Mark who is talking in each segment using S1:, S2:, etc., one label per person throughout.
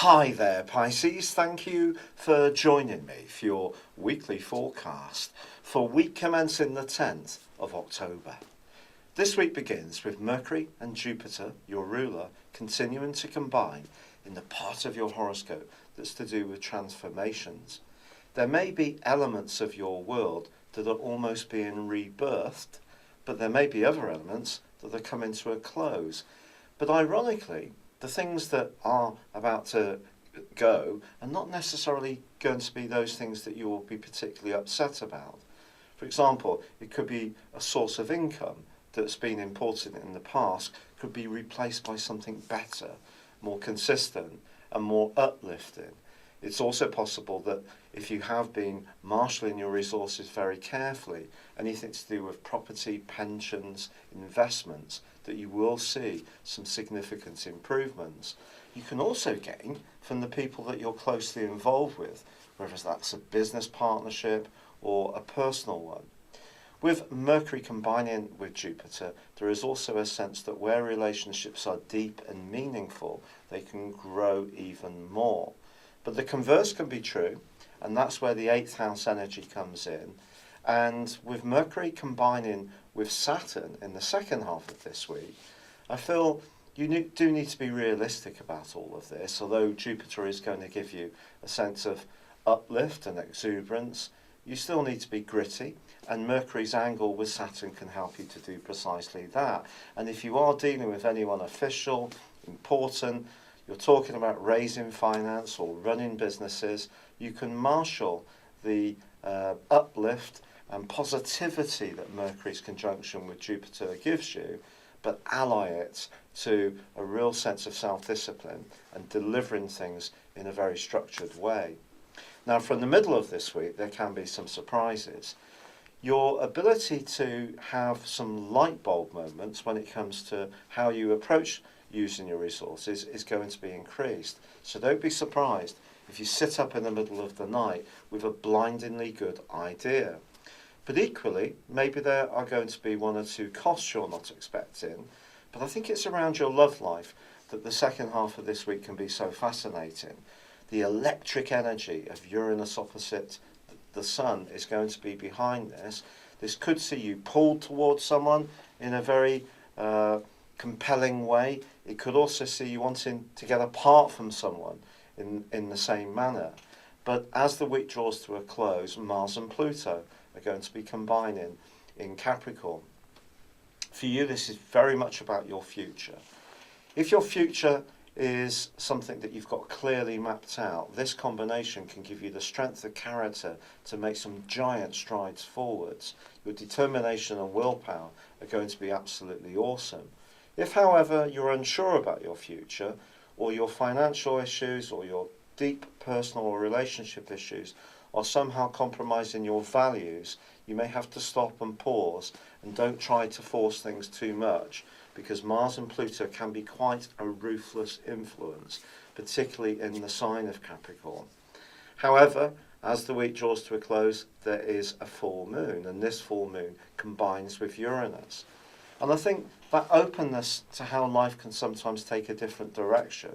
S1: Hi there, Pisces. Thank you for joining me for your weekly forecast for week commencing the 10th of October. This week begins with Mercury and Jupiter, your ruler, continuing to combine in the part of your horoscope that's to do with transformations. There may be elements of your world that are almost being rebirthed, but there may be other elements that are coming to a close. But ironically, the things that are about to go are not necessarily going to be those things that you will be particularly upset about. For example, it could be a source of income that's been important in the past could be replaced by something better, more consistent and more uplifting. It's also possible that if you have been marshalling your resources very carefully, anything to do with property, pensions, investments, that you will see some significant improvements. You can also gain from the people that you're closely involved with, whether that's a business partnership or a personal one. With Mercury combining with Jupiter, there is also a sense that where relationships are deep and meaningful, they can grow even more. But the converse can be true, and that's where the 8th house energy comes in. And with Mercury combining with Saturn in the second half of this week, I feel you do need to be realistic about all of this. Although Jupiter is going to give you a sense of uplift and exuberance, you still need to be gritty, and Mercury's angle with Saturn can help you to do precisely that. And if you are dealing with anyone official, important, you're talking about raising finance or running businesses, you can marshal the uplift and positivity that Mercury's conjunction with Jupiter gives you, but ally it to a real sense of self-discipline and delivering things in a very structured way. Now, from the middle of this week, there can be some surprises. Your ability to have some light bulb moments when it comes to how you approach using your resources is going to be increased. So don't be surprised if you sit up in the middle of the night with a blindingly good idea. But equally, maybe there are going to be one or two costs you're not expecting, but I think it's around your love life that the second half of this week can be so fascinating. The electric energy of Uranus opposite the Sun is going to be behind this. This could see you pulled towards someone in a very compelling way. It could also see you wanting to get apart from someone in the same manner. But as the week draws to a close, Mars and Pluto are going to be combining in Capricorn. For you, this is very much about your future. If your future is something that you've got clearly mapped out, this combination can give you the strength of character to make some giant strides forwards. Your determination and willpower are going to be absolutely awesome. If, however, you're unsure about your future, or your financial issues, or your deep personal or relationship issues are somehow compromising your values, you may have to stop and pause and don't try to force things too much, because Mars and Pluto can be quite a ruthless influence, particularly in the sign of Capricorn. However, as the week draws to a close, there is a full moon, and this full moon combines with Uranus. And I think that openness to how life can sometimes take a different direction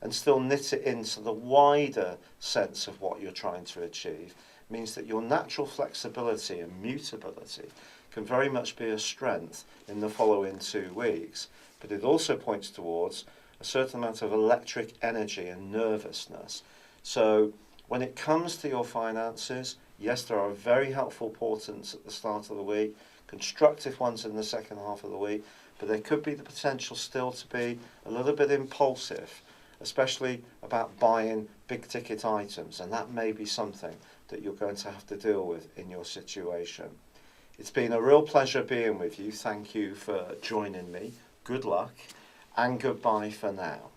S1: and still knit it into the wider sense of what you're trying to achieve means that your natural flexibility and mutability can very much be a strength in the following 2 weeks. But it also points towards a certain amount of electric energy and nervousness. So when it comes to your finances, yes, there are very helpful portents at the start of the week, constructive ones in the second half of the week, but there could be the potential still to be a little bit impulsive, especially about buying big ticket items, and that may be something that you're going to have to deal with in your situation. It's been a real pleasure being with you. Thank you for joining me. Good luck and goodbye for now.